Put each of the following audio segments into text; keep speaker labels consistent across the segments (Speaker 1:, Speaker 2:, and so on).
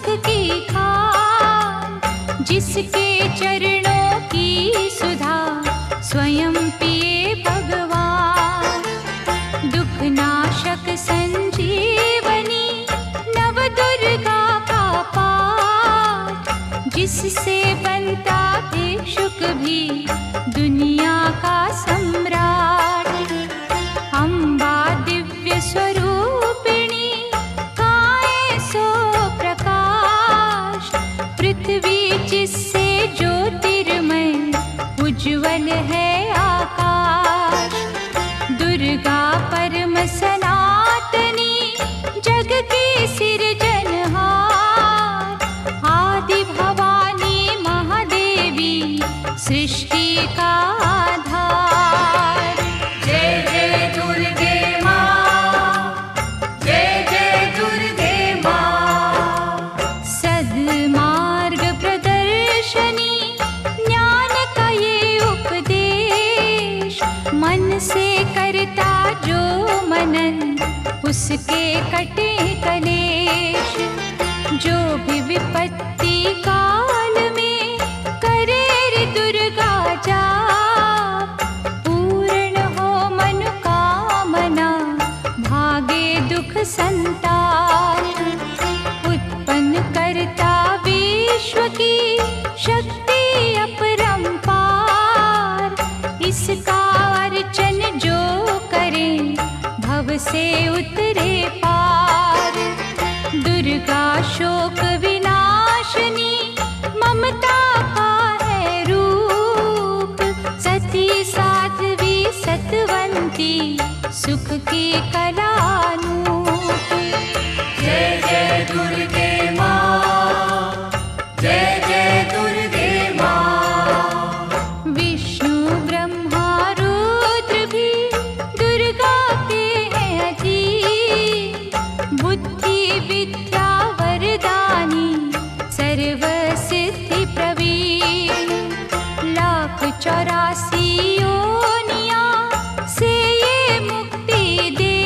Speaker 1: सुख की खान, जिसके चरणों की सुधा स्वयं पिए भगवान। दुख नाशक संजीवनी नव दुर्गा का पाठ, जिससे बनता भिक्षुक भी दुनिया का सम्राट। अम्बा दिव्य स्वरूपिणी काए सो प्रकाश, पृथ्वी जिससे ज्योतिर्मय उज्ज्वल है आकाश। दुर्गा परम सनातनी जग की सिरजनहार, आदि भवानी महादेवी सृष्टि का आधार। जय जय दुर्गे माँ, जय जय दुर्गे माँ। सद्मार्ग प्रदर्शनी ज्ञान का ये उपदेश, मन से करता जो मनन उसके कटे कलेश। जो भी विपत्ति काल में करे रे दुर्गा जाप, पूर्ण हो मनोकामना भागे दुख संताप। उत्पन्न करता विश्व की शक्ति अपरंपार, इसका अर्चन जो करे भव से उतरे पार। दुर्गा शोक विनाशिनी ममता का है रूप, सती साध्वी सतवंती सुख की कलानूप। जय जय दुर्गे माँ, जय जय दुर्गे माँ। विष्णु ब्रह्मा रुद्र भी दुर्गा के हैं अधीन, बुद्धि विद्या वरदानी सर्व सिद्धि प्रवीण। 1,84 योनियां से ये मुक्ति दे,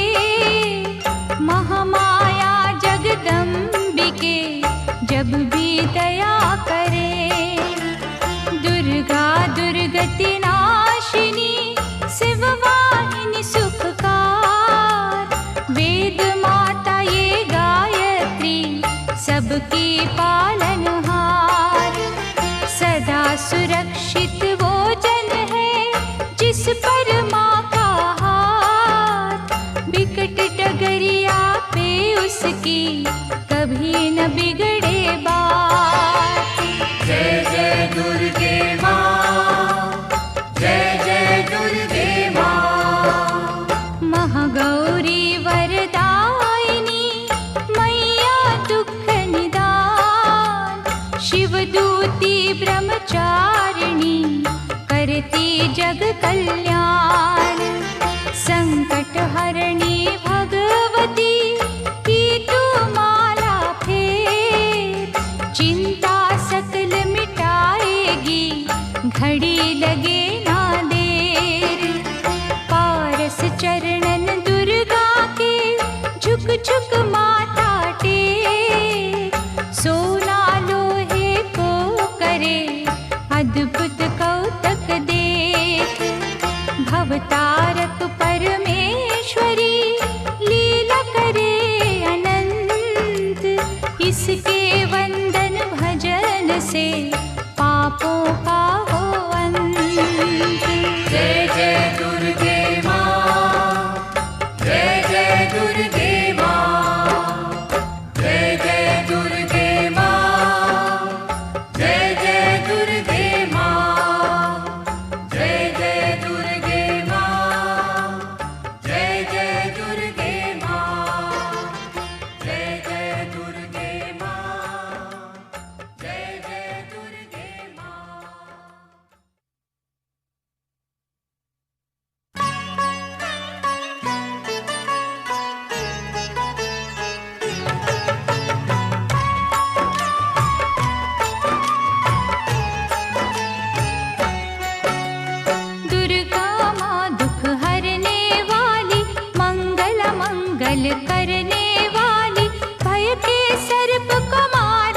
Speaker 1: महामाया जगदम्बिके जब भी दया करे। दुर्गा दुर्गति नाशिनी शिववाहिनी सुखकार, वेद माता ये गायत्री सबकी पालनहार। सदा सुरक्षित वो जन है जिस पर माँ का हाथ, विकट डगरिया पे उसकी कभी न बिगड़े बात। जय जय दुर्गे माँ, जय जय दुर्गे माँ। महागौरी वरदायिनी मैया दुख निदान, शिवदूती ब्रह्मचारिणी करती जग कल्याण। संकट हरणी भगवती की तू माला फेर, चिंता सकल मिटाएगी घड़ी लगे ना देर। पारस चरणन दुर्गा के झुक झुक माथा टेक, सोना लोहे को करे अद्भुत कौतक देख। भवतारक परमेश्वरी लीला करे अनंत, इसके वंदन भजन से पापों का हो अंत। जय जय दुर्गे माँ, जय जय दुर्गे माँ। जय जय दुर्गे माँ, जय जय दुर्गे माँ। जय जय दुर्गे माँ, जय जय दुर्गे माँ। जय जय दुर्गे माँ, जय जय दुर्गे माँ। करने वाली, भय के सर्प को मार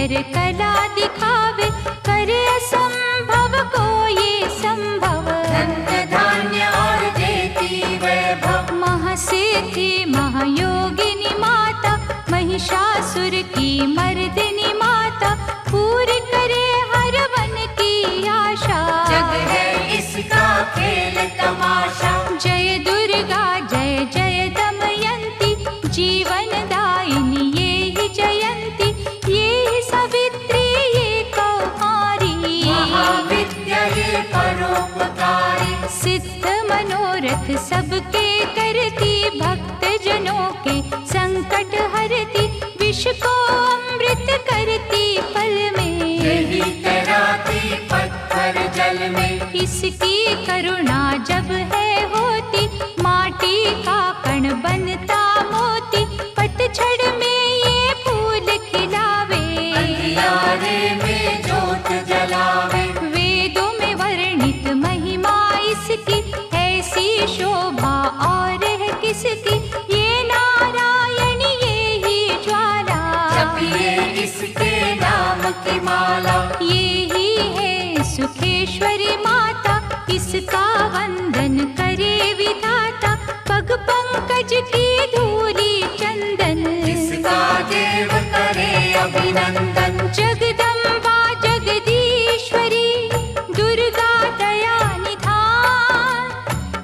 Speaker 1: कर कला दिखावे, करे असंभव को ये संभव।
Speaker 2: धन्य धान्य और देती वैभव,
Speaker 1: महासिद्धि महायोगिनी माता, महिषासुर की मर्दिनी माता, पूरी करे हर मन की आशा।
Speaker 2: जग है इसका खेल तमाशा।
Speaker 1: जय दुर्गा जय जय दमयंती, जीवन दायिनी ये ही जयंती, ये ही सावित्री ये कौमारी,
Speaker 2: महाविद्या ये परोपकारी।
Speaker 1: सिद्ध मनोरथ सबके करती, भक्त जनों के संकट हरती, विष को अमृत करती पल में,
Speaker 2: यही तैराती पत्थर जल में।
Speaker 1: इसकी करुणा जब है होती, माटी का कण बनता मोती, पतझड़ में ये फूल खिलावे,
Speaker 2: अंधियारे में जोत जलावे।
Speaker 1: वेदों में वर्णित महिमा इसकी, ऐसी शोभा और है किसकी, ये नारायण ये ही ज्वाला,
Speaker 2: जपिए इसके नाम की माला।
Speaker 1: ये ही है सुखेश्वरी माता, इसका वंदन करे विधाता, पग पंकज की धूली चंदन,
Speaker 2: जिसका देव करे अभिनंदन।
Speaker 1: जगदम्बा जगदीश्वरी दुर्गा दया निधान,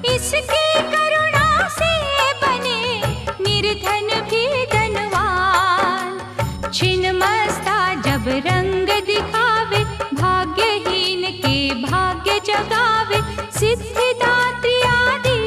Speaker 1: इसकी करुणा से बने निर्धन भी धनवान। छिन्नमस्ता जब रंग दिखावे, भाग्यहीन के भाग्य जगावे, सिद्धिदात्री आदि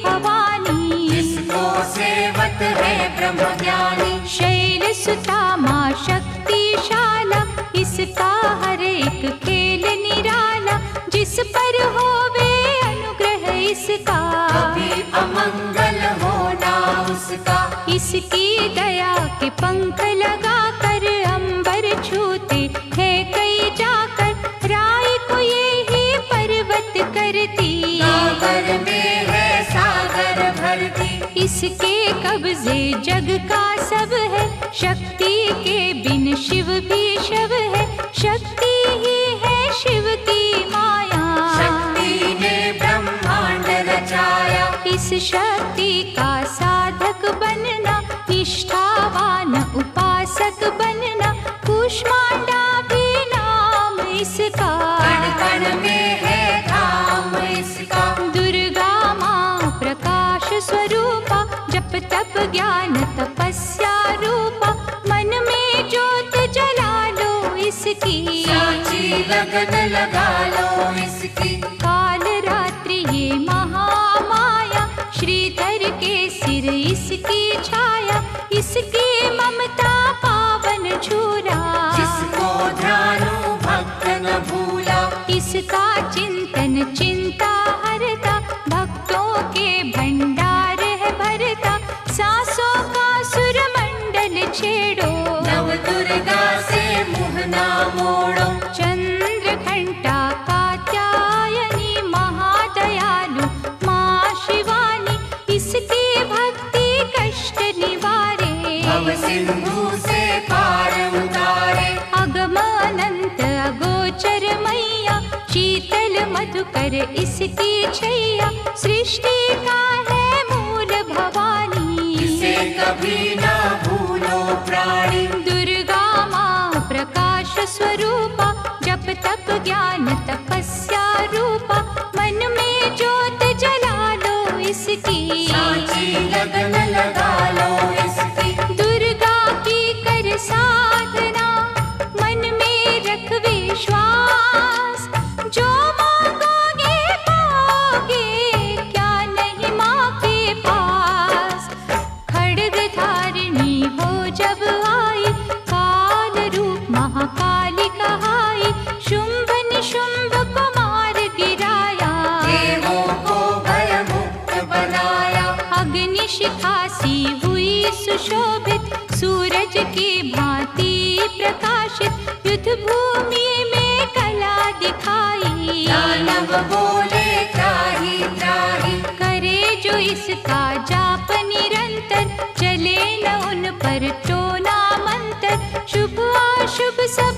Speaker 1: भवानी,
Speaker 2: जिसको सेवत है ब्रह्म ज्ञानी।
Speaker 1: शैल सुता माँ शक्तिशाला, इसका हर एक खेल निराला, जिस पर होवे अनुग्रह इसका,
Speaker 2: कभी अमंगल होना उसका।
Speaker 1: इसकी दया के पंख लगा कर अंबर छूते हैं कई जाकर, राय को ये ही पर्वत करती,
Speaker 2: सागर में है सागर भरती।
Speaker 1: इसके कब्जे जग का सब है, शक्ति के बिन शिव भी शव है, शक्ति ही है शिव की माया,
Speaker 2: शक्ति ने ब्रह्मांड रचाया।
Speaker 1: इस शक्ति का साधक बनना, निष्ठावान उपासक बनना, कुष्मांडा भी नाम इसका,
Speaker 2: कण कण में है धाम इसका।
Speaker 1: दुर्गा माँ प्रकाश स्वरूपा, जप तप ज्ञान तपस्या रूपा, मन में ज्योत जला लो इसकी,
Speaker 2: साची लगन लगा लो इसकी।
Speaker 1: काल रात्रि ये महामाया, श्रीधर के सिर इसकी छाया, इसकी ममता पावन झूला,
Speaker 2: जिसको ध्यानु भक्त न भूला।
Speaker 1: इसका चिंतन चिंता हरता, भक्तों के भंडार है भरता, सांसों का सुर मंडल छेड़ो,
Speaker 2: नव दुर्गा से मुँह ना मोड़ो।
Speaker 1: चंद्र घंटा कात्यायनी महादयालु माँ शिवानी, इसकी भक्ति कष्ट निवारे,
Speaker 2: भव सिंधु से पार उतारे।
Speaker 1: अगम अनंत अगोचर मैया, शीतल मधुकर इसकी छैया, सृष्टि का है मूल भवानी,
Speaker 2: इसे कभी ना भूलो प्राणी।
Speaker 1: दुर्गा माँ प्रकाश स्वरूपा, जप तप ज्ञान तपस्या रूपा, मन में ज्योत जला लो इसकी,
Speaker 2: साची लगन लगा लो इसकी।
Speaker 1: दुर्गा की कर साधना, मन में रख विश्वास, जो मांगोगे पाओगे, क्या नहीं माँ के पास। खड्ग धारिणी हो जब आई, काल रूप महाकाली कहाई, शुंभ निशुंभ को मार गिराया,
Speaker 2: देवों को भय मुक्त बनाया।
Speaker 1: अग्नि शिखा सी हुई सुशोभित, सूरज की भांति प्रकाशित, युद्ध भूमि में कला दिखाई,
Speaker 2: दानव बोले त्राहि त्राहि।
Speaker 1: करे जो इसका जाप निरंतर, चले न उन पर टोना मंत्र, शुभ अशुभ सब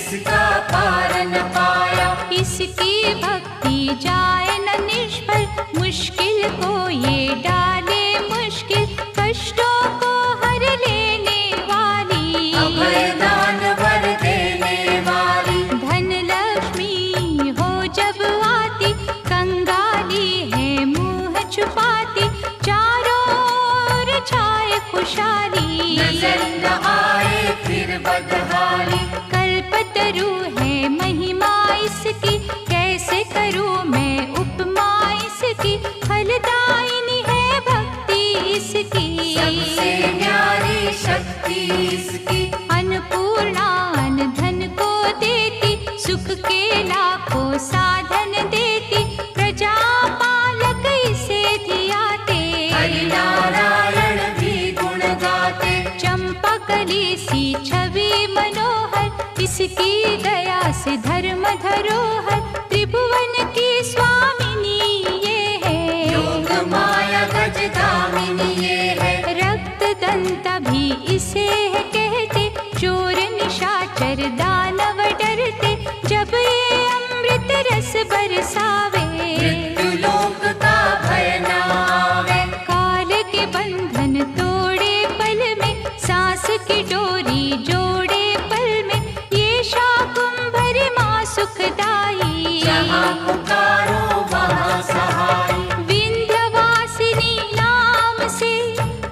Speaker 2: इसका पार न पाया।
Speaker 1: इसकी भक्ति जाए न निष्फल, मुश्किल को ये डाले मुश्किल, कष्टों को हर लेने वाली,
Speaker 2: अभय दान वर देने वाली।
Speaker 1: धन लक्ष्मी हो जब आती, कंगाली है मुंह छुपाती, चारों ओर छाए खुशहाली,
Speaker 2: नजर न आए फिर बदहाली।
Speaker 1: कल्पतरु है महिमा इसकी, कैसे करूं मैं उपमा इसकी, फलदायिनी है भक्ति इसकी,
Speaker 2: सबसे न्यारी शक्ति इसकी।
Speaker 1: अन्नपूर्णा अन्न धन को देती, सुख के लाखों साधन देती, प्रजा पालक इसे धियाते,
Speaker 2: हरि नारायण भी गुण गाते।
Speaker 1: चंपा कली सी छवि मनोहर, इसकी दया से धर्म धरोहर, त्रिभुवन की स्वामिनी ये है,
Speaker 2: योग माया गज धामिनी ये है।
Speaker 1: रक्त दंता भी इसे है कहते, चोर निशाचर दानव डरते, जब ये अमृत रस बरसावे,
Speaker 2: मृत्यु लोक का भय न आवे।
Speaker 1: काल के बंधन तोड़े पल में, सांस की डोरी जोड़े पल में, ये शाकुंभरी माँ सुखदाई,
Speaker 2: जहाँ पुकारो वहाँ सहाय।
Speaker 1: विंध्यवासिनी नाम से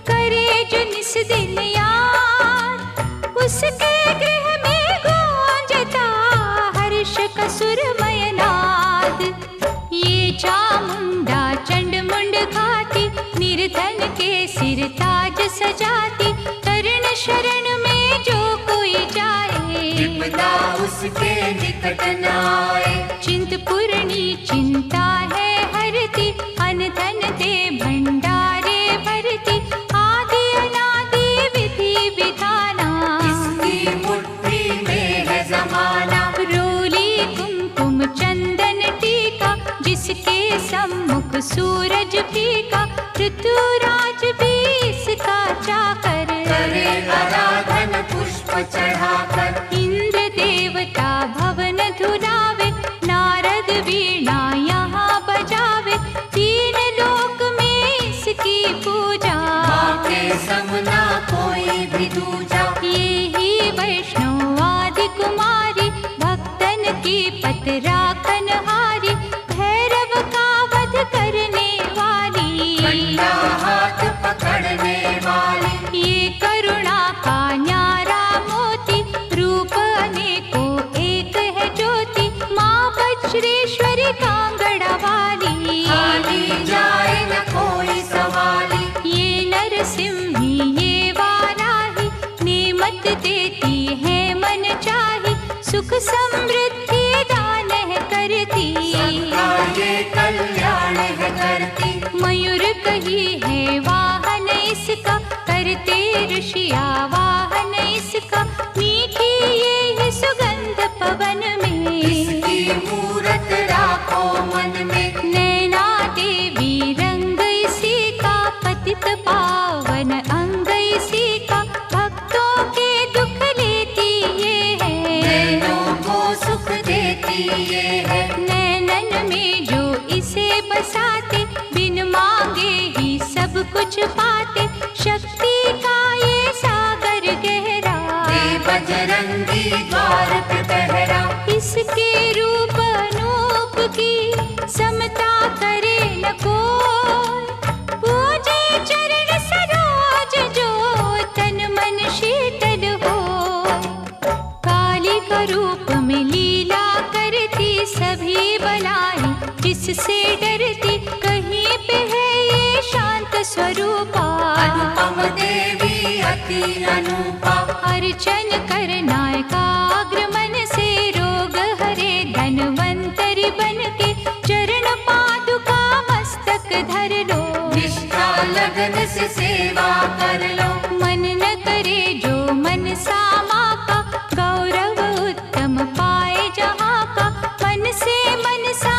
Speaker 1: करे जो निस दिन याद, उसके गृह में गूंजता हर्ष का सुरमय नाद। ये चामुंडा चंड मुंड खाती, निर्धन के सिर ताज सजाती, तरण शरण में जो कोई जाए,
Speaker 2: विपदा उसके निकट न आए।
Speaker 1: चिंतपूर्णी चिंता है हरती, अन्न धन दे भंडारे भरती, आदि अनादि विधि विधाना,
Speaker 2: इसकी मुट्ठी में है जमाना।
Speaker 1: रोली कुमकुम चंदन टीका, जिसके सम्मुख सूरज फीका, ऋतुराज भी इसका चाकर,
Speaker 2: करे आराधन पुष्प चढ़ाकर।
Speaker 1: इंद्र देवता भवन धुलावे, नारद वीणा यहाँ बजावे, तीन लोक में इसकी पूजा,
Speaker 2: माँ के समना कोई भी दूजा।
Speaker 1: ये ही वैष्णव आदि कुमारी, भक्तन की पत राखन हारी, भैरव का वध करने वाली,
Speaker 2: कंधा हाथ पकड़ने वाली।
Speaker 1: ये करुणा का न्यारा मोती, रूप अनेकों एक है ज्योति, माँ वज्रेश्वरी कांगड़ा वाली,
Speaker 2: खाली जाए न कोई सवाली।
Speaker 1: ये नरसिंही ये वाराही, नेमत देती है मन चाही, सुख समृद्धि दान है करती,
Speaker 2: सबका ये कल्याण है करती।
Speaker 1: मयूर कही है वाहन इसका, करते ऋषिया वाहन इसका, मीठी ये है सुगंध पवन में,
Speaker 2: इसकी मूरत राखो मन में।
Speaker 1: नैना देवी रंग इसी का, पतित पावन अंग इसी का, भक्तों के दुख लेती ये है,
Speaker 2: नैनों को सुख देती ये है।
Speaker 1: नैनन में जो इसे बसाते, बिन मांगे ही सब कुछ पाते, शक्ति का ये सागर गहरा,
Speaker 2: दे बजरंगी द्वार पे पहरा।
Speaker 1: इसके रूप अनूप की समता करे न कोई, पूजे चरण सरोज जो तन मन शीतल हो, काली का रूप में लीला करती, सभी बलाई जिससे डरती, कहीं पे है ये शांत स्वरूपा,
Speaker 2: अनुपम देवी अति अनुपा।
Speaker 1: अर्चन करना एकाग्र मन से, रोग हरे धनवंतरी बन के, चरण पादुका मस्तक धर लो,
Speaker 2: निष्ठा लगन से सेवा कर लो।
Speaker 1: मन न करे जो मन सामा का, गौरव उत्तम पाए जहाँ का, मन से मनसा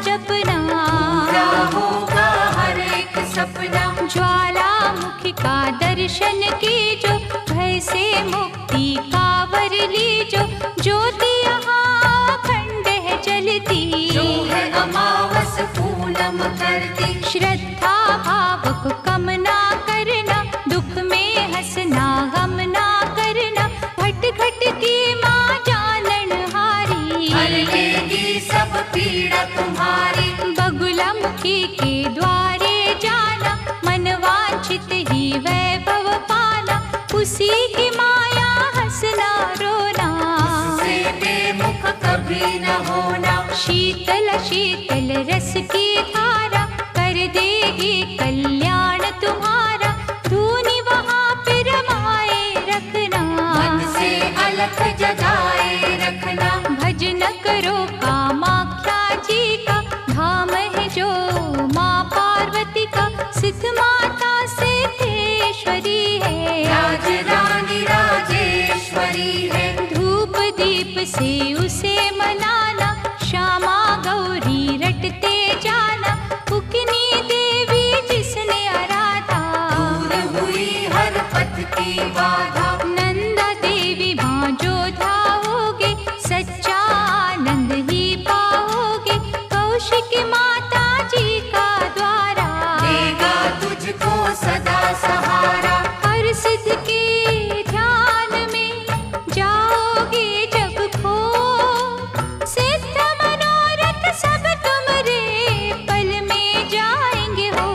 Speaker 1: जपना,
Speaker 2: पूरा होगा हर एक सपना।
Speaker 1: ज्वालामुखी का दर्शन की जो, भय से मुक्ति का वर ली जो, ज्योति यहाँ अखंड है जलती,
Speaker 2: जो है अमावस पूनम करती।
Speaker 1: श्रद्धा भाव को कम ना करना, दुख में हंसना गम ना करना, भट घट की माँ जाननहारी,
Speaker 2: हर लेगी सब पीड़ा तुम्हारी।
Speaker 1: बगुलामुखी के द्वारे जाना, मन वांछित ही वैभव पाना, उसी की माया हंसना रोना,
Speaker 2: उससे बेमुख कभी न होना।
Speaker 1: शीतल शीतल रस की धारा कर देगी कल्याण तुम्हारा, धूनी वहाँ पे रमाए रखना,
Speaker 2: मन से अलख जगाए रखना।
Speaker 1: भजन करो कामाख्या जी का, धाम है जो माँ पार्वती का, सिद्ध माता सिद्धेश्वरी है,
Speaker 2: राज रानी राजेश्वरी है।
Speaker 1: धूप दीप से उसे मनाना, श्यामा गौरी रटते जाना, उकनी देवी जिसने आराधा,
Speaker 2: दूर हुई हर पथ की बाधा।
Speaker 1: नंदा देवी भांजो धाओगे, सच्चा आनंद ही पाओगे, कौशिक माता जी का द्वारा
Speaker 2: देगा तुझको सदा सहारा।
Speaker 1: हर सिद्ध के ध्यान में जाओगे जब खो, सिद्ध मनोरथ सब तुम्हारे पल में जाएंगे हो।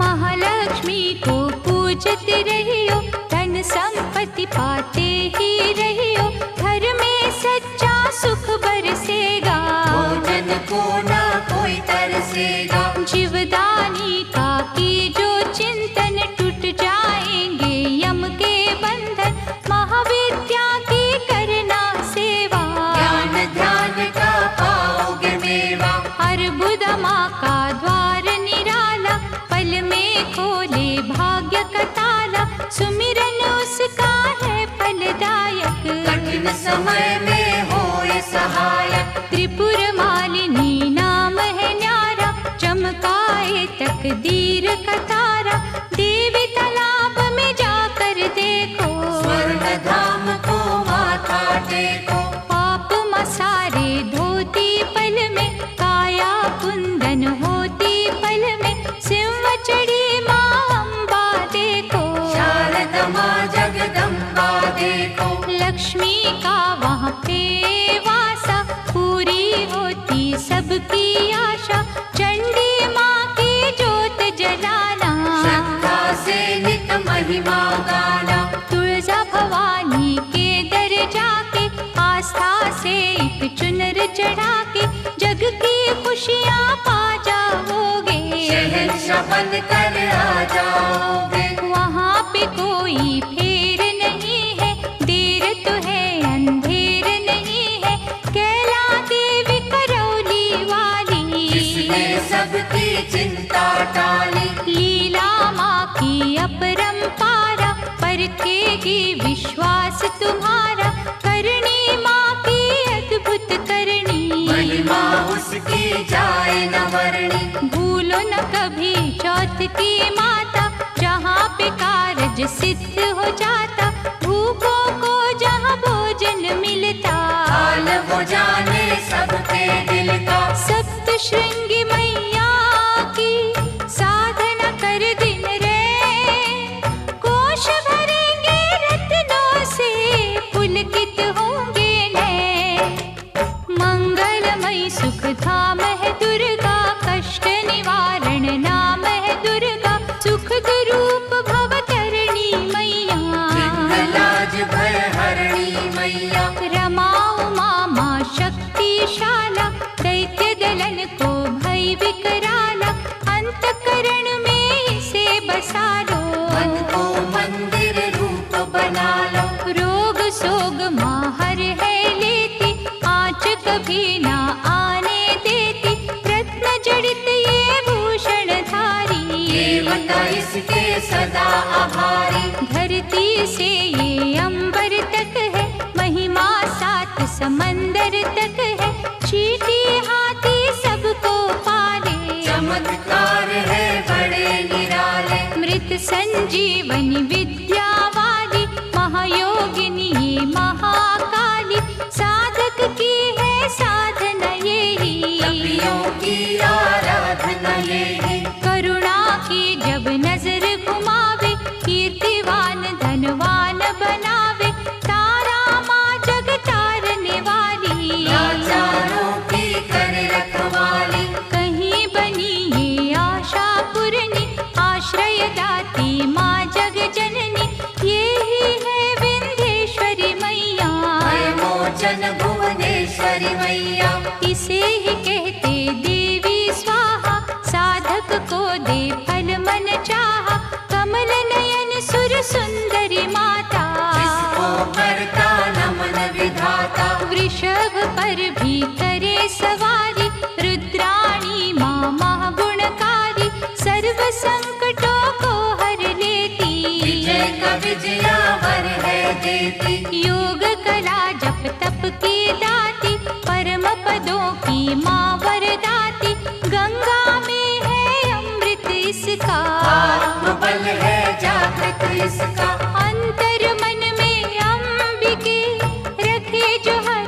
Speaker 1: महालक्ष्मी को पूजते रहियो, धन संपत्ति पाते ही रहियो, घर में सच्चा सुख बरसेगा,
Speaker 2: भोजन को न कोई तरसेगा।
Speaker 1: जीवदानी का की जो चिंतन, टूट जाएंगे यम के बंधन, महाविद्या की करना सेवा,
Speaker 2: ज्ञान ध्यान का पाओगे मेवा।
Speaker 1: अर्बुदमा का द्वार निराला, पल में खोले भाग्य का ताला, सुमिरन उसका है फलदायक,
Speaker 2: कठिन समय में होए सहायक।
Speaker 1: त्रिपुर मालिनी नाम है न्यारा, चमकाए तकदीर का तारा, देवी तालाब में जाकर देखो,
Speaker 2: स्वर्ण धाम को माथा टेको।
Speaker 1: पाप मसारे धोती पल में, काया कुंदन होती पल में, सिंह चढ़ी माँ अम्बा देखो,
Speaker 2: शारदा माँ जगदम्बा देखो।
Speaker 1: लक्ष्मी का वहाँ पे वासा, पूरी होती सबकी आशा, चंडी माँ की जोत जलाना,
Speaker 2: श्रद्धा से नित महिमा गाना।
Speaker 1: तुळजा भवानी के दर जाके, आस्था से एक चुनर चढ़ा के, जग की खुशियाँ पा जाओगे,
Speaker 2: शहंशाह बन कर आ जाओगे।
Speaker 1: वहाँ पे कोई फेर नहीं है, देर तो है अंधेर नहीं है, कैला देवी करौली वाली,
Speaker 2: जिसने सबकी चिंता टाली।
Speaker 1: लीला माँ की अपरंपारा, परखेगी विश्वास तुम्हारा, करनी माँ की अद्भुत करनी,
Speaker 2: महिमा उसकी जाए न वर्णी।
Speaker 1: भूलो न कभी चौथ की माता, जहाँ पे कारज सिद्ध हो जाता, भूखों को जहाँ भोजन मिलता,
Speaker 2: हाल वो जाने सबके दिल का।
Speaker 1: सप्त श्रृंगी मैया की साधना कर दिन रे, कोश भरेंगे रत्नों से, पुलकित होंगे नैन, मंगलमयी सुख धाम है दुर्गा, कष्ट निवारण नाम है दुर्गा, सुख रूप भवतरणी मैया,
Speaker 2: लाज भय हरणी मैया।
Speaker 1: रमा उमा माँ शक्तिशाला, दैत्य दलन को भय विकराला, अंतकरण में इसे बसा लो,
Speaker 2: मन को मंदिर रूप बना लो।
Speaker 1: रोग सोग माँ हर है लेती, आँच कभी ना आने देती, रत्न जड़ित ये भूषण धारी,
Speaker 2: देवता इसके सदा आभारी।
Speaker 1: धरती से ये अंबर तक है, महिमा सात समंदर तक है, चीटी हाथी सबको पाले,
Speaker 2: चमत्कार है बड़े निराले।
Speaker 1: मृत संजीवनी विद्या वाली, महायोगिनी ये महाकाली, वृषभ पर भी करे सवारी, रुद्राणी माँ महागुणकारी, सर्व संकटों को हर लेती,
Speaker 2: विजय का विजयावर है देती।
Speaker 1: योग कला जप तप की दाती, परम पदों की माँ वरदाती, गंगा में है अमृत इसका,
Speaker 2: आत्मबल है जागृत इसका।
Speaker 1: अंतर मन में अंबिके रखे जो हर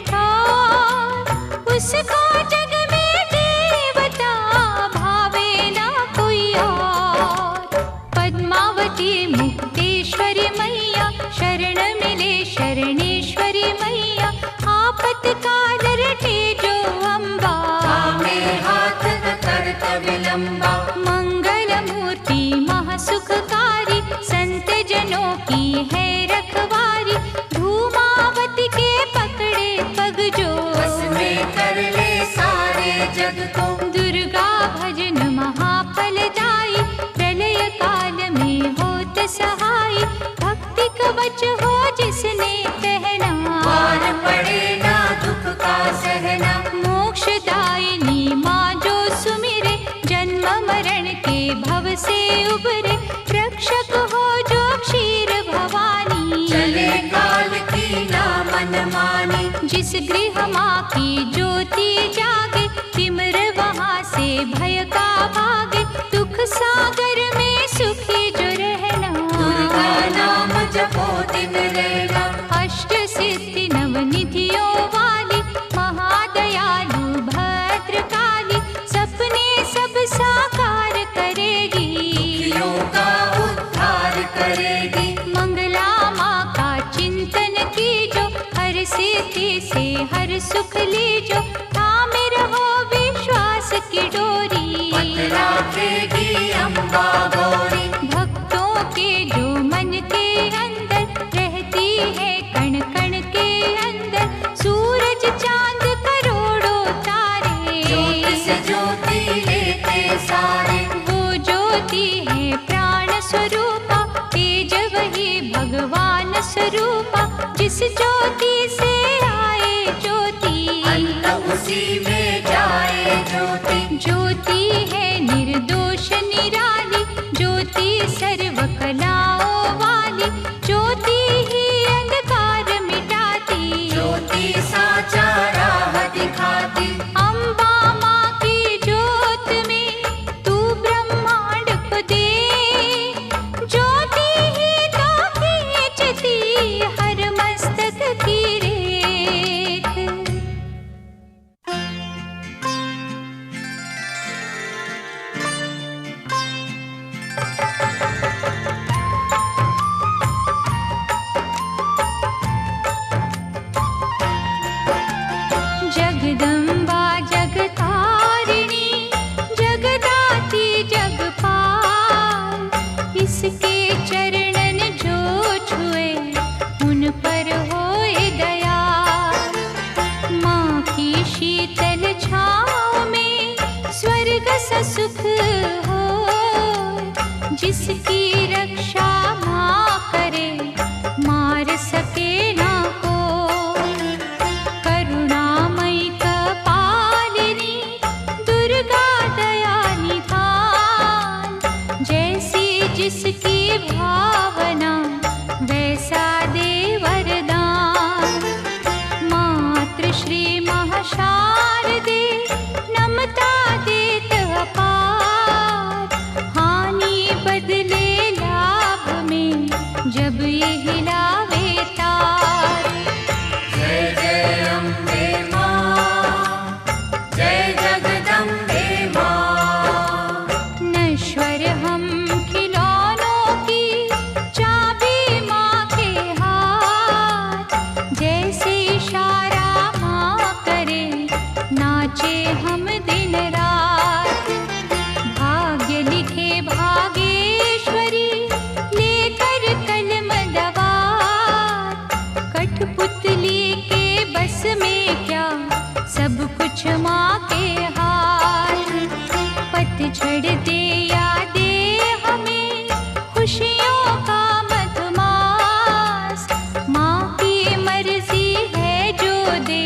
Speaker 1: ठार, उसको जग में देवता भावे ना कोई और। पद्मावती मुक्तेश्वरी मैया, शरण मिले शरणेश्वरी मैया, आपतकाल रटे जो अम्बा,
Speaker 2: में हाथ न करता विलंबा।
Speaker 1: मंगल मूर्ति महासुखकारी, संत जनों की है रखवारी, धूमावती के पकड़े पग जो,
Speaker 2: बस में कर ले सारे जग को।
Speaker 1: दुर्गा भजन महाफलदायी, प्रलय काल में होत सहाय, भक्ति कवच हो जिसने पहना,
Speaker 2: पार पड़े ना दुख का सहना।
Speaker 1: मोक्षदायिनी माँ जो सुमिरे, जन्म मरण के भव से उबरे, रक्षक हो जो क्षीर भवानी,
Speaker 2: चले काल की ना मनमानी।
Speaker 1: जिस गृह माँ की ज्योति जागे, तिमिर वहाँ से भय का भागे, दुख सागर में सुखी जो रहना,
Speaker 2: दुर्गा नाम जपो दिन रहना।
Speaker 1: अष्ट सिद्धि नवनिधियों वाली, महादयालु भद्रकाली, सपने सब साकार करेगी,
Speaker 2: दुखियों का उद्धार करेगी।
Speaker 1: मंगला माँ का चिंतन कीजो, हर सिद्धि से हर सुख लीजो, थामे रहो विश्वास की डोरी,
Speaker 2: राखेगी अम्बा गौरी।
Speaker 1: भक्तों के जो मन के अंदर रहती है, कण कण के अंदर, सूरज चांद करोड़ों तारे,
Speaker 2: ज्योति से ज्योति लेते सारे।
Speaker 1: वो ज्योति है प्राण स्वरूपा, तेज वही भगवान स्वरूपा, जिस ज्योति से आए ज्योति,
Speaker 2: अंत उसी में जाए ज्योति।
Speaker 1: ज्योति है निर्दोष निराली, ज्योति सर्व कलाओं वाली, ज्योति ही अंधकार मिटाती,
Speaker 2: ज्योति साचा राह दिखाती।
Speaker 1: अम्बा माँ की ज्योत में तू ब्रह्मांड को दे, ज्योति ही तो खींचती हर मस्तक की रेख। जगदम्बा जगतारिणी, जगदाती जगपाल, इसके चरणन जो छुए उन पर होए दयाल। माँ की शीतल छाँव में स्वर्ग सा सुख हो, जिसकी रक्षा माँ करे मार सके ना को। करुणामयी कपालिनी, दुर्गा दया निधान, जैसी जिसकी भावना वैसा दे वरदान। मातृश्री महाशारदे, नमता देत अपार, हानि बदले लाभ में जब ये हिलावे तार।
Speaker 2: जय जय अम्बे माँ, जय जगदम्बे माँ।
Speaker 1: नश्वर हम खिलौनों की चाबी माँ के हाथ, जैसे इशारा माँ करे नाचे हम दिन रात। भाग्य लिखे भागेश्वरी, लेकर कलम दवात, कठपुतली के बस में क्या सब कुछ माँ के हाथ। पतझड़ दे या दे हमें खुशियों का मधुमास, माँ की मर्जी है जो दे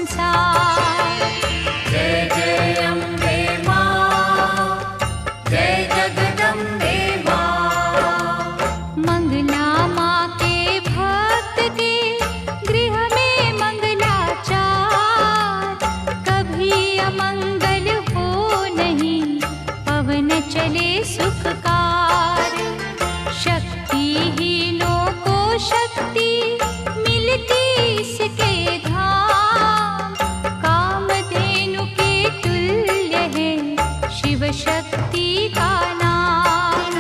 Speaker 1: संसार।
Speaker 2: जय जय अम्बे माँ, जय जगदम्बे माँ।
Speaker 1: मंगला माँ के भक्त के गृह में मंगलाचार, कभी अमंगल हो नहीं, पवन चले सुखकार। शक्तिहीनों को शक्ति मिलती इसके धाम, कामधेनु के तुल्य है शिव शक्ति का नाम।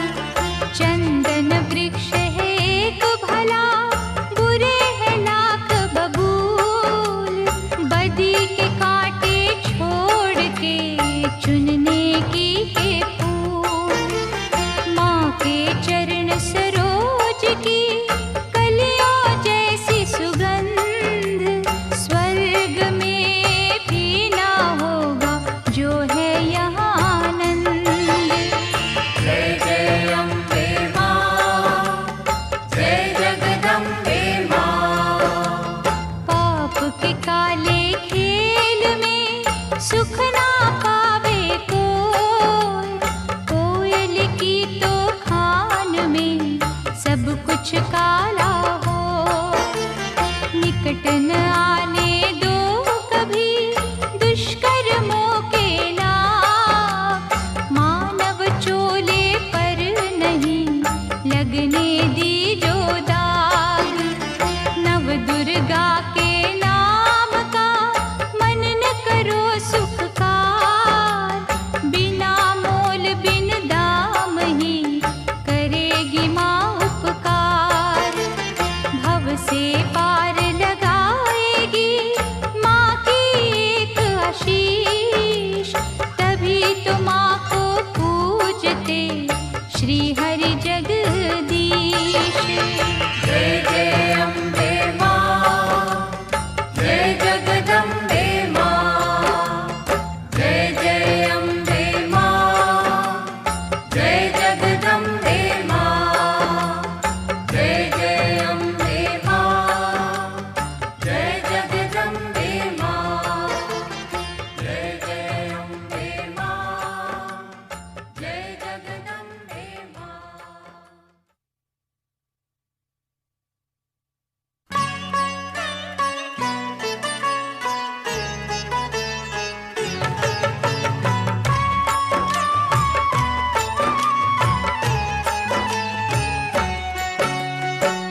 Speaker 1: चंदन वृक्ष है एक भला, बुरे है लाख बबूल, बदी के कांटे छोड़ के चुनने की के फूल। माँ के चरण सरोज की कलियों जैसी सुगंध, स्वर्ग में भी ना होगा जो है यहाँ आनंद।
Speaker 2: जय जय अम्बे माँ, जय जगदम्बे माँ।
Speaker 1: पाप के काले खेल में सुख ना पावे कोई, कोयल की तो खान में सब कुछ काला हो। निकट न आने दो कभी दुष्कर्मों के लाभ, मानव चोले पर नहीं लगने दी जो दाग। नव दुर्गा के नाम का मनन करो सुखकार, बिना मोल बिन दाम ही करेगी माँ उपकार। भव से पार लगाएगी माँ की एक आशीष, तभी तो माँ को पूजते श्री हरि जगदीश।
Speaker 2: जय जय अम्बे माँ, जय जगदम्बे माँ। जय जय अम्बे माँ, जय जगदम्बे माँ। जय जय अम्बे माँ, जय जगदम्बे माँ। जय जय अम्बे माँ, जय जगदम्बे माँ।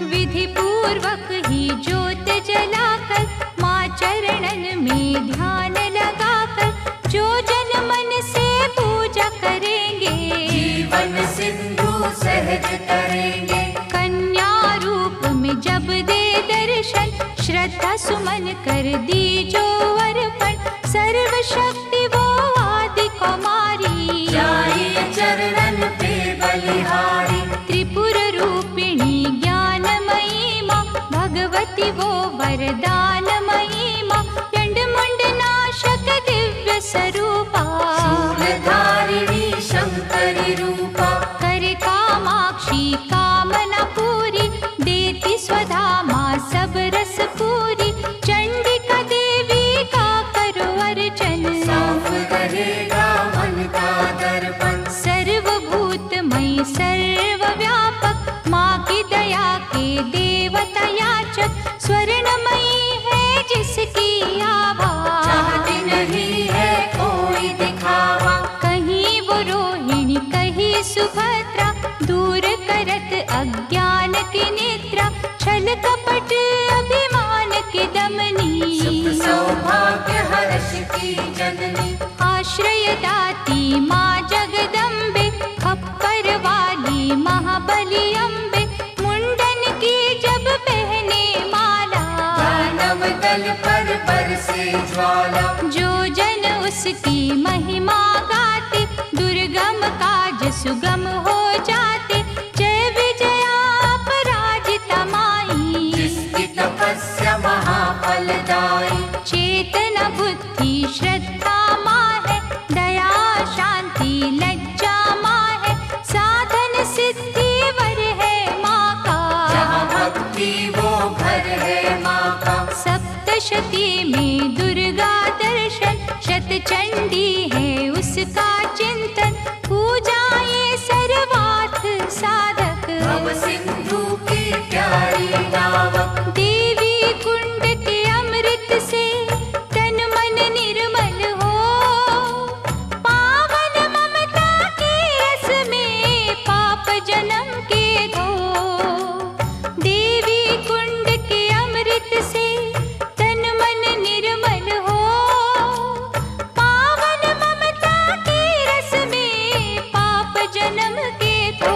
Speaker 1: विधि पूर्वक ही ज्योत जलाकर, माँ चरणन में ध्यान लगाकर, जो जन मन से पूजा करेंगे,
Speaker 2: जीवन सिंधु सहज करेंगे।
Speaker 1: कन्या रूप में जब दे दर्शन, श्रद्धा सुमन कर दी जो अर्पण, सर्व शक्ति वो आदि कुमारी,
Speaker 2: जाइए चरणन पे बलिहारी।
Speaker 1: त्रिपुर रूपिणी ज्ञानमयी माँ, भगवती वो वरदानमयी माँ, चंड मुंड नाशक दिव्य स्वरूपा,
Speaker 2: शूलधारिणी शंकरी रूपा।
Speaker 1: करे कामाक्षी कामना पूरी, देती स्वधा माँ सब रस पूरी। चंडिका देवी का करो अर्चन,
Speaker 2: साफ रहेगा मन का दर्पण।
Speaker 1: सर्वभूतमयी सर्वव्यापक, माँ की दया के देवता याचक, स्वर्णमयी है जिसकी आभा,
Speaker 2: चाहती नहीं है कोई दिखावा।
Speaker 1: कहीं वो रोहिणी कहीं सुभद्रा, दूर करत अज्ञान की निद्रा, छल कपट अभिमान की दमनी,
Speaker 2: सुख सौभाग्य हर्ष की जननी।
Speaker 1: आश्रय दाती माँ जगदम्बे, खप्पर वाली महाबली अम्बे, मुंडन की जब पहने माला,
Speaker 2: दानव दल पर बरसे ज्वाला।
Speaker 1: जो जन उसकी महिमा गाते, दुर्गम काज सुगम हो जाते। जय विजया अपराजिता माई,
Speaker 2: जिसकी तपस्या महाफलदायी।
Speaker 1: चेतना बुद्धि श्रद्धा माँ है, दया शांति लज्जा माँ है, साधन सिद्धि वर है माँ का,
Speaker 2: जहाँ भक्ति वो घर है माँ का।
Speaker 1: सप्तशती में दुर्गा चंडी है उसका चिंतन, पूजा ये सर्वार्थ साधक।
Speaker 2: भव सिंधु की प्यारी नावक,
Speaker 1: देवी कुंड के अमृत से तन मन निर्मल हो, पावन ममता के रस में पाप जन्म के धो। देवी कुंड के अमृत से तन मन निर्मल हो, पावन ममता के रस में पाप जन्म के धो।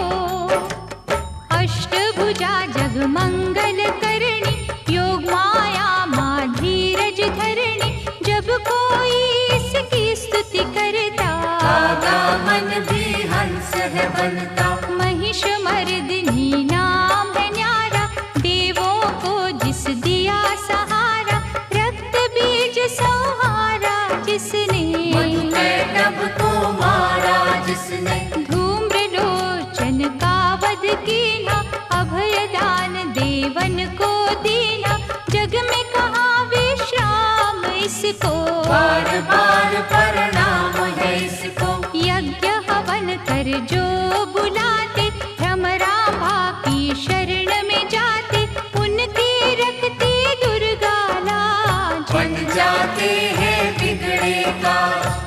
Speaker 1: अष्टभुजा जग मंगल करणी, योग माया माँ धीरज धरणी। जब कोई इसकी स्तुति करता,
Speaker 2: आगा मन भी हंस है बनता।
Speaker 1: महिष मर्दिनी नाम है न्यारा, देवों को जिस दिया सहारा। रक्त बीज संहारा जिसने,
Speaker 2: मधुकैटभ को मारा जिसने।
Speaker 1: धूम्रलोचन का वध कीना, अभय दान देवन को दीना। जग में कहाँ विश्राम इसको,
Speaker 2: बार बार प्रणाम है इसको।
Speaker 1: यज्ञ हवन कर जो बुलाते, भ्रमरांभा की शरण में जाते। उनकी रखती दुर्गा लाज,
Speaker 2: बन जाते हैं बिगड़े का।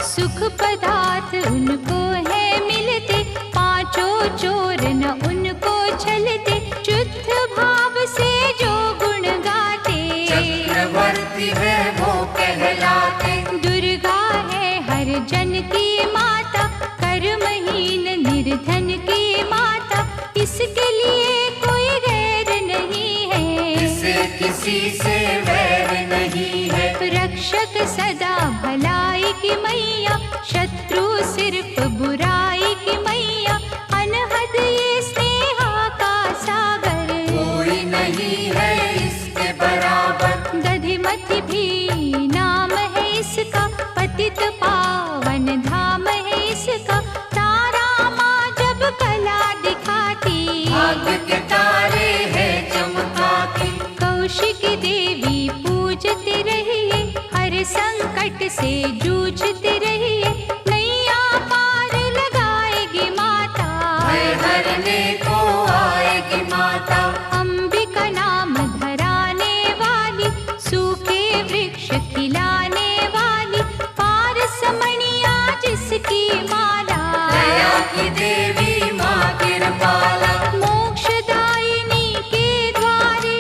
Speaker 1: सुख पदार्थ उनको है मिलते, पांचों चोर न उनको छलते। शुद्ध भाव से जो गुण गाते,
Speaker 2: चक्रवर्ती है वो कहलाते।
Speaker 1: दुर्गा है हर जन की माता, कर्महीन निर्धन की माता। इसके लिए कोई गैर नहीं है,
Speaker 2: इसे किसी से वैर नहीं है।
Speaker 1: रक्षक सदा भलाई की मैया, शत्रु सिर्फ बुराई की मैया। अनहद ये स्नेहा का सागर,
Speaker 2: कोई नहीं है इसके बराबर।
Speaker 1: दधिमति भी नाम है इसका, पतित पावन धाम है इसका। तारा माँ जब कला दिखाती,
Speaker 2: भाग्य के तारे है चमकाती।
Speaker 1: कौशिकी देवी पूजते रहिए, हर संकट से जूझते रहिए। नैया पार लगाएगी माता,
Speaker 2: भय हरने को आएगी माता।
Speaker 1: अंबिका नाम धराने वाली, सूखे वृक्ष खिलाने वाली। पारसमणिया जिसकी माला,
Speaker 2: दया की देवी माँ कृपाला।
Speaker 1: मोक्षदायिनी के द्वारे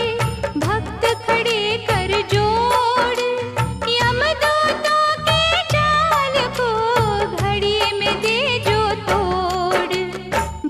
Speaker 1: भक्त खड़े कर जोड़। यमदूतों के जाल को घड़ी में दे जो तोड़।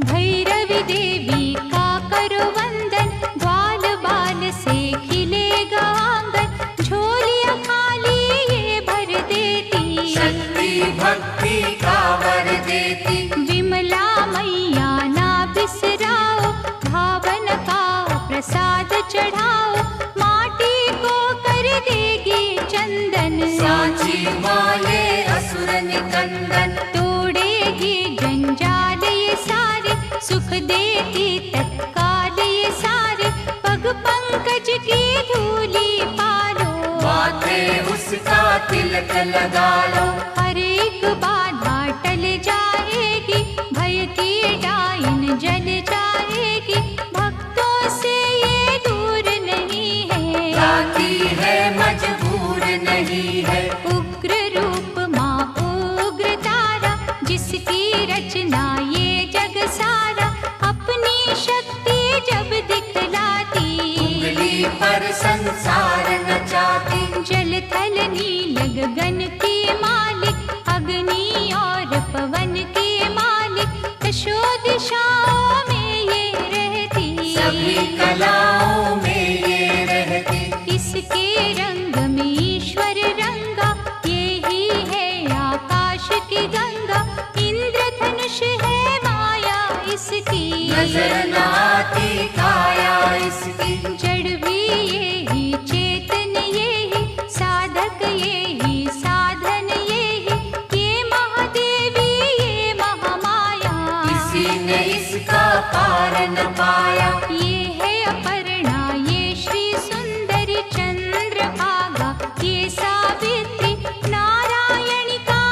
Speaker 1: भैरवी देवी का करो वंदन, ग्वाल बाल से खिलेगा आंगन। झोलियां खाली ये भर देती,
Speaker 2: शक्ति भक्ति का वर देती।
Speaker 1: विमला मैया ना बिसराओ, भावन का प्रसाद चढ़ाओ। माटी को कर देगी चंदन,
Speaker 2: सांची माले असुर निकंदन।
Speaker 1: तोड़ेगी जंजाल ये सारे, सुख देती तत्काल ये सारे। पग पंकज की धूली पालो,
Speaker 2: माथे उसका तिलक लगा लो।
Speaker 1: हर एक बाधा टल जाएगी, भय की डाइन जल जाएगी। भक्तों से ये दूर नहीं है,
Speaker 2: लाती है मजबूर नहीं है।
Speaker 1: उग्र रूप माँ उग्र तारा, जिसकी रचना ये जग सारा। अपनी शक्ति जब दिखलाती,
Speaker 2: उंगली पर संसार नचाती।
Speaker 1: जल थल नील गगन की मालिक, अग्नि और पवन की मालिक। दशो दिशाओं में ये रहती,
Speaker 2: सभी कलाओं में ये रहती।
Speaker 1: इसके रंग में ईश्वर रंगा, ये ही है आकाश की गंगा। इंद्रधनुष है माया इसकी,
Speaker 2: नजर न आती काया इसकी।
Speaker 1: जड़ भी ये ही, चेतन ये ही, साधक ये ही, साधन ये ही। ये महादेवी ये महामाया,
Speaker 2: किसी ने इसका पार न पाया।
Speaker 1: ये है अपर्णा ये श्री सुंदरी चंद्रभागा। ये सावित्री नारायणी का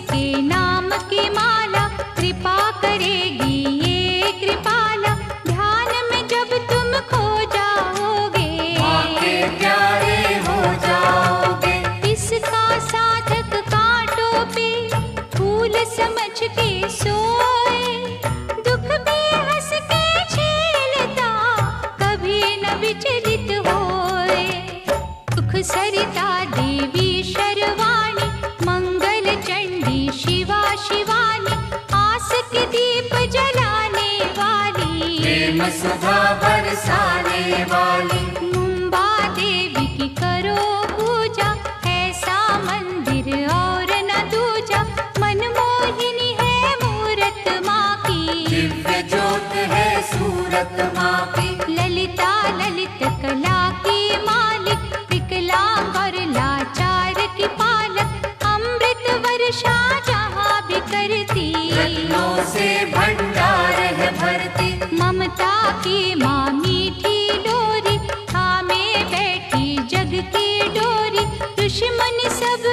Speaker 1: इसके नाम की माला, कृपा करेगी ये कृपाला। ध्यान में जब तुम खो जाओगे,
Speaker 2: माँ के प्यारे हो जाओगे।
Speaker 1: इसका साधक कांटों पे फूल समझ के सोए, दुख भी हंस के झेलता, कभी न विचलित होए। सुख सरिता देवी शर्वाणी, मंगल चंडी शिवा शिवानी, आस के दीप जलाने वाली,
Speaker 2: प्रेम सुधा बरसाने वाली।
Speaker 1: मुंबा देवी की करो पूजा, ऐसा मंदिर और न दूजा। मनमोहिनी है मूरत माँ की,
Speaker 2: दिव्य ज्योत है सूरत माँ की।
Speaker 1: ललिता ललित कला की मालिक, विकलांग और लाचार की पालक। अमृत वर्षा जहाँ भी करती,
Speaker 2: रत्नों से भंडार है भरती।
Speaker 1: ममता की माँ मीठी डोरी, थामे बैठी जग की डोरी। दुश्मन सब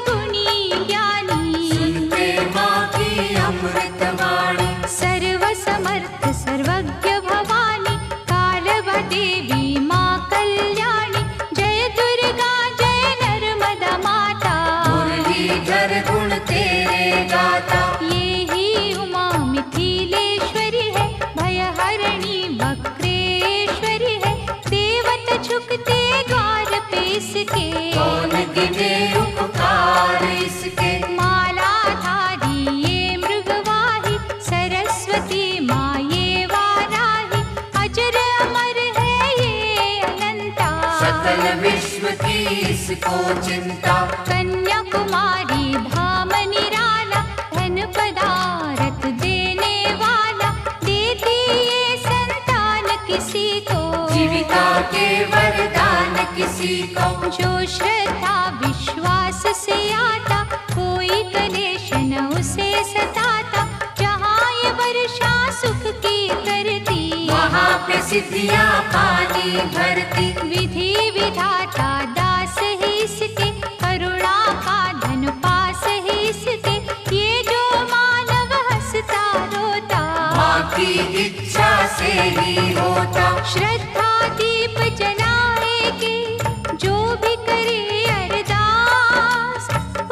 Speaker 1: गुणी ज्ञानी,
Speaker 2: सुनते माँ की अमृत वाणी।
Speaker 1: सर्व समर्थ सर्वज्ञ भवानी, कालवा देवी माँ कल्याणी। जय दुर्गा जय नर्मदा माता,
Speaker 2: मुरलीधर गुण तेरे गाता।
Speaker 1: ये ही उमा मिथिलेश्वरी है, भयहरिणी वक्रेश्वरी है। देवता झुकते द्वार पे इसके,
Speaker 2: कौन गिने उपकार इसके।
Speaker 1: मालाधारी ये मृगवाही, सरस्वती माँ ये वाराही। अजर अमर है ये अनंता,
Speaker 2: सकल विश्व की इसको चिंता।
Speaker 1: कन्याकुमारी धाम निराला, धन पदारथ देने वाला। देती ये संतान किसी को,
Speaker 2: जीविका के वरदान किसी को।
Speaker 1: जो श्रद्धा विश्वास से आता, कोई कलेश न उसे सताता। जहाँ ये वर्षा सुख की करती,
Speaker 2: वहाँ पे सिद्धियाँ पानी भरती।
Speaker 1: विधि विधाता दास है इसके, करुणा का धन पास है इसके। ये जो मानव हंसता रोता,
Speaker 2: माँ की इच्छा से ही होता।
Speaker 1: श्रद्धा दीप जलाएगी जो भी करे अरदास,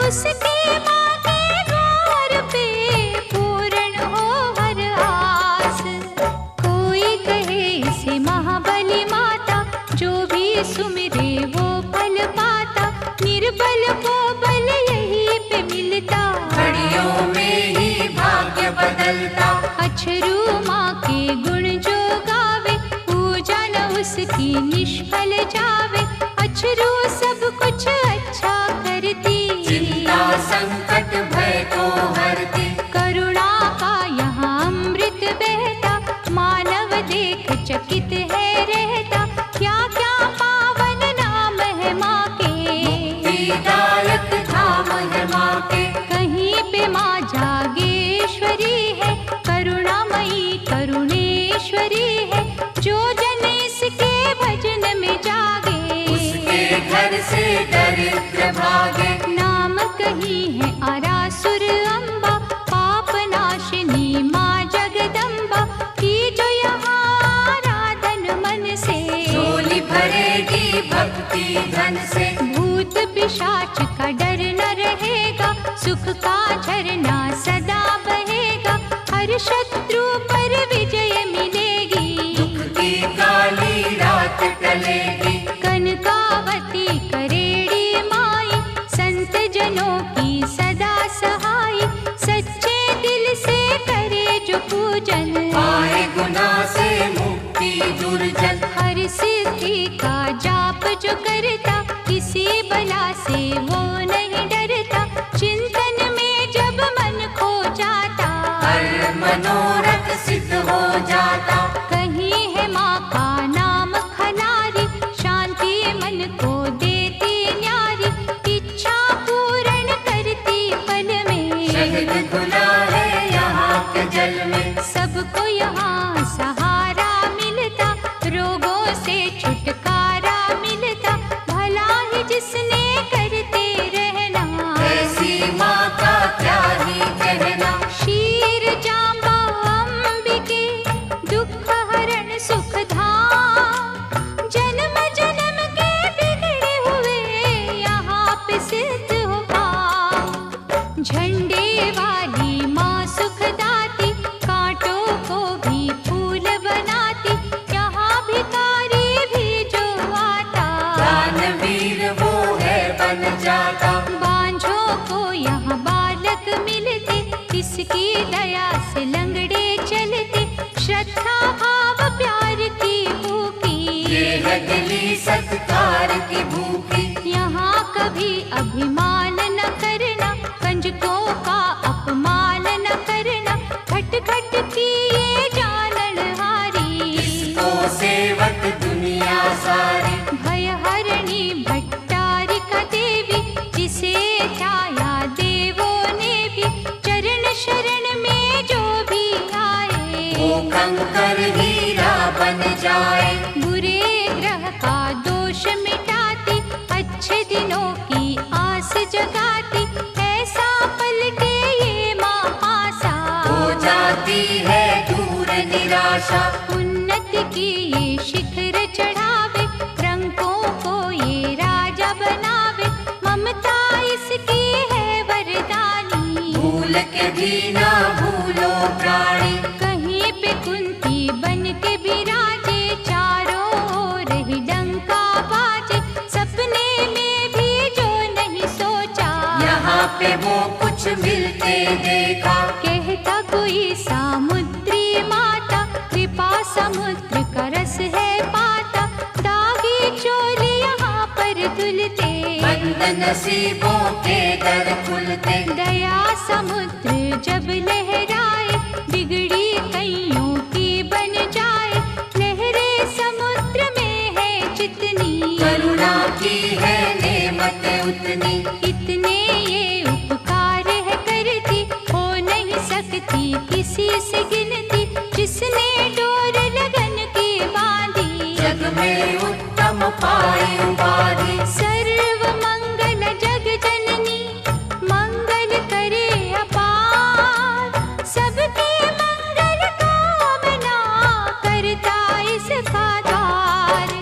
Speaker 1: उसके माँ के द्वार पे पूर्ण हो हर आस। कोई कहे इसे महाबली माता, जो भी सुमिरे वो फल पाता। निर्बल को बल यहीं पे मिलता,
Speaker 2: घड़ियों में ही भाग्य बदलता।
Speaker 1: अछरू माँ के गुण जो गावे, पूजा न उसकी निष्फल जावे। अछरू सब कुछ अच्छा करती,
Speaker 2: चिंता संकट भय को हरती।
Speaker 1: करुणा का यहाँ अमृत बहता, मानव देख चकित है रहता। क्या क्या पावन नाम है माँ के,
Speaker 2: मुक्तिदायक धाम है माँ के।
Speaker 1: कहीं पे माँ जागेश्वरी है, करुणामयी करुणेश्वरी है। जो जन इसके भजन में जागे,
Speaker 2: उसके घर से दरिद्र भागे।
Speaker 1: नाम कही है आरासुर अम्बा, पाप नाशिनी माँ जगदम्बा। की जो यहाँ आराधन मन से,
Speaker 2: झोली भरेगी भक्ति धन से।
Speaker 1: भूत पिशाच का डर न रहेगा, सुख का झरना सदा बहेगा। हर शत्रु पर विजय मिलेगी,
Speaker 2: दुख की काली रात टलेगी।
Speaker 1: कनकावती करेड़ी माई, संत जनों की सदा सहाय। सच्चे दिल से करे जो पूजन,
Speaker 2: पाए गुनाह से मुक्ति दुर्जन।
Speaker 1: हर सिद्धि का जाप जो करता, किसी बला से वो नहीं डरता। चिंतन में जब मन खो जाता,
Speaker 2: हर मनोरथ सिद्ध हो जाता।
Speaker 1: कहीं है माँ का नाम खलारी, शांति मन को देती न्यारी। इच्छा पूर्ण करती पल में,
Speaker 2: शहद घुला है यहाँ के जल में।
Speaker 1: सबको यहाँ सहारा मिलता, रोगों से छुटकारा मिलता। भला ही जिसने करते रहना,
Speaker 2: ऐसी माँ का क्या कंकर हीरा बन जाए।
Speaker 1: बुरे ग्रह का दोष मिटाती, अच्छे दिनों की आस जगाती, ऐसा पलटे ये माँ आशा।
Speaker 2: हो जाती है दूर निराशा,
Speaker 1: उन्नति की ये शिखर चढ़ावे, रंगों को ये राजा बनावे, ममता इसकी है वरदानी।
Speaker 2: भूल के भी ना भूलो प्राणी,
Speaker 1: कहीं पे कुंती बन के विराजे, चारों ओर ही डंका बाजे, सपने में भी जो नहीं सोचा,
Speaker 2: यहाँ पे वो कुछ मिलते देखा।
Speaker 1: कहता कोई सामुद्री माता, कृपा समुद्र का रस है पाता, दागी चोली यहाँ पर धुलते,
Speaker 2: बंद नसीबों के दर खुलते।
Speaker 1: दया समुद्र जब लहराए, बिगड़ी कईयों की बन जाए, लहरें समुद्र में है जितनी,
Speaker 2: करुणा की है नेमत उतनी।
Speaker 1: इतने ये उपकार है करती, हो नहीं सकती किसी से गिनती, जिसने डोर लगन की बांधी,
Speaker 2: जग में उत्तम पाई उपाधि।
Speaker 1: सर्व मंगल जग जननी, मंगल करे अपार, सबके मंगल कामना करता इसका द्वार।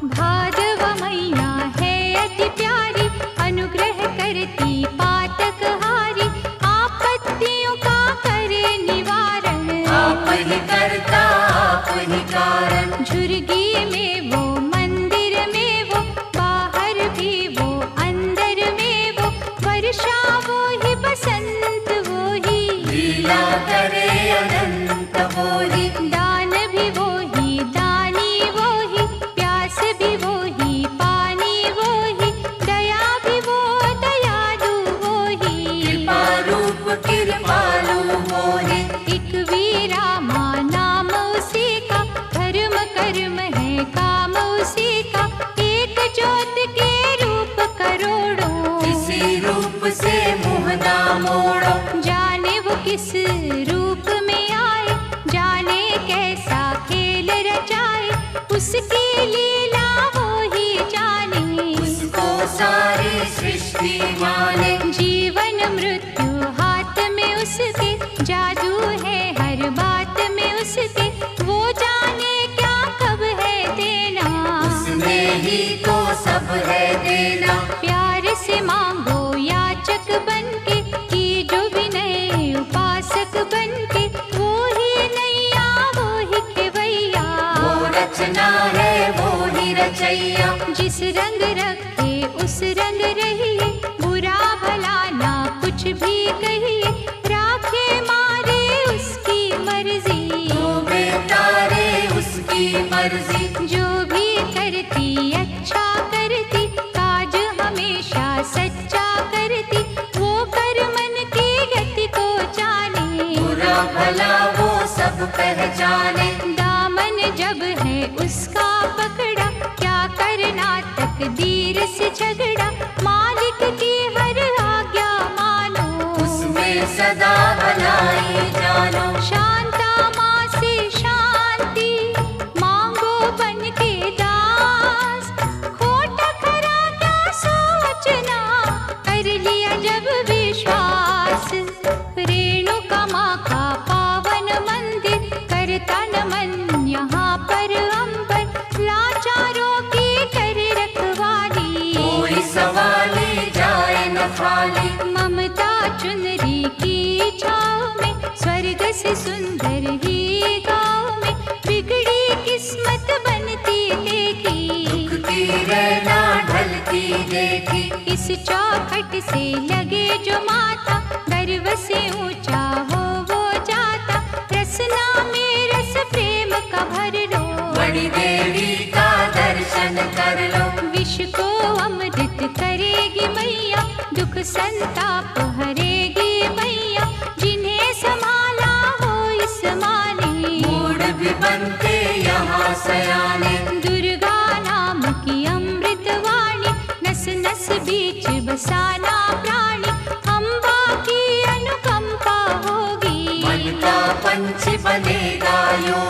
Speaker 1: भादव मैया है अति प्यारी, अनुग्रह करती पातक हारी, आपत्तियों का करे निवारण,
Speaker 2: आप ही करता आप ही कारण।
Speaker 1: झुर्गी में वो मंदिर में वो, बाहर भी वो अंदर में वो, वर्षा वो ही बसंत वो ही,
Speaker 2: लीला करे अनंत वो ही।
Speaker 1: दान भी वो ही दानी वो ही, प्यास भी वो ही पानी वो ही, दया भी वो दयालु वो ही,
Speaker 2: कृपा रूप कृपालु वो ही।
Speaker 1: एक वीरा माँ नाम उसी का, धर्म कर्म है काम उसी का, एक ज्योत के रूप करोड़ों,
Speaker 2: इसी रूप से मुँह ना मोड़ो।
Speaker 1: जाने वो किस रूप में आए, जाने कैसा खेल रचाए, उसकी लीला वो ही जाने,
Speaker 2: उसको सारी सृष्टि माने।
Speaker 1: जीवन मृत्यु हाथ में उसके, जादू है हर बात में उसके, वो जाने क्या कब है देना,
Speaker 2: उसने ही तो सब है देना।
Speaker 1: प्यार से मांगो याचक बनके, की जो विनय उपासक बनके, वो ही नैया वो ही खेवैया,
Speaker 2: वो रचना है वो ही रचैया।
Speaker 1: जिस रंग रखे उस रंग रहिए, बुरा भला ना कुछ भी कहिए, राखे मारे उसकी मर्जी,
Speaker 2: तो बेतारे उसकी मर्जी।
Speaker 1: जो भी करती अच्छा करती, काज हमेशा सच्चा करती, वो कर मन की गति को जाने,
Speaker 2: बुरा भला वो सब पहचाने।
Speaker 1: दामन जब है उसका पकड़ा, क्या करना तकदीर से झगड़ा, मालिक की हर आज्ञा मानो,
Speaker 2: उसमें सदा भलाई जानो।
Speaker 1: शांता माँ से शांति मांगो बन के दास, खोटा खरा क्या सोचना, कर लिया जब विश्वास, रेणुका माँ का पावन मंदिर, करता नमन यहाँ पर अंबर, लाचारों की करे रखवाली,
Speaker 2: कोई सवाली जाए न खाली।
Speaker 1: ममता चुनरी की छाँव में, स्वर्ग से सुंदर ही गाँव में, बिगड़ी किस्मत बनती देखी,
Speaker 2: दुखती रहना ढलती देखी।
Speaker 1: इस चौखट से लगे जो माता, गर्व से ऊंचा हो वो जाता, रसना में रस प्रेम का भर लो,
Speaker 2: बड़ी देवी का दर्शन कर लो।
Speaker 1: विष को अमृत करेगी मैया, दुख संताप हरेगी मैया, जिन्हें संभाला हो इस माने,
Speaker 2: मूड भी बनते यहाँ सयाने।
Speaker 1: दुर्गा नाम की अमृत वाणी, नस नस बीच बसाना प्राणी, अम्बा की अनुकंपा होगी,
Speaker 2: मन का पंच बनेगा योग।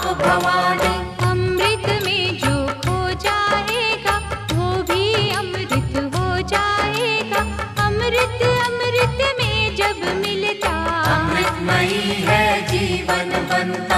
Speaker 2: आप भवानी।
Speaker 1: अमृत में जो खो जाएगा वो भी अमृत हो जाएगा। अमृत अमृत में जब मिलता
Speaker 2: अमृतमयी है जीवन बनता।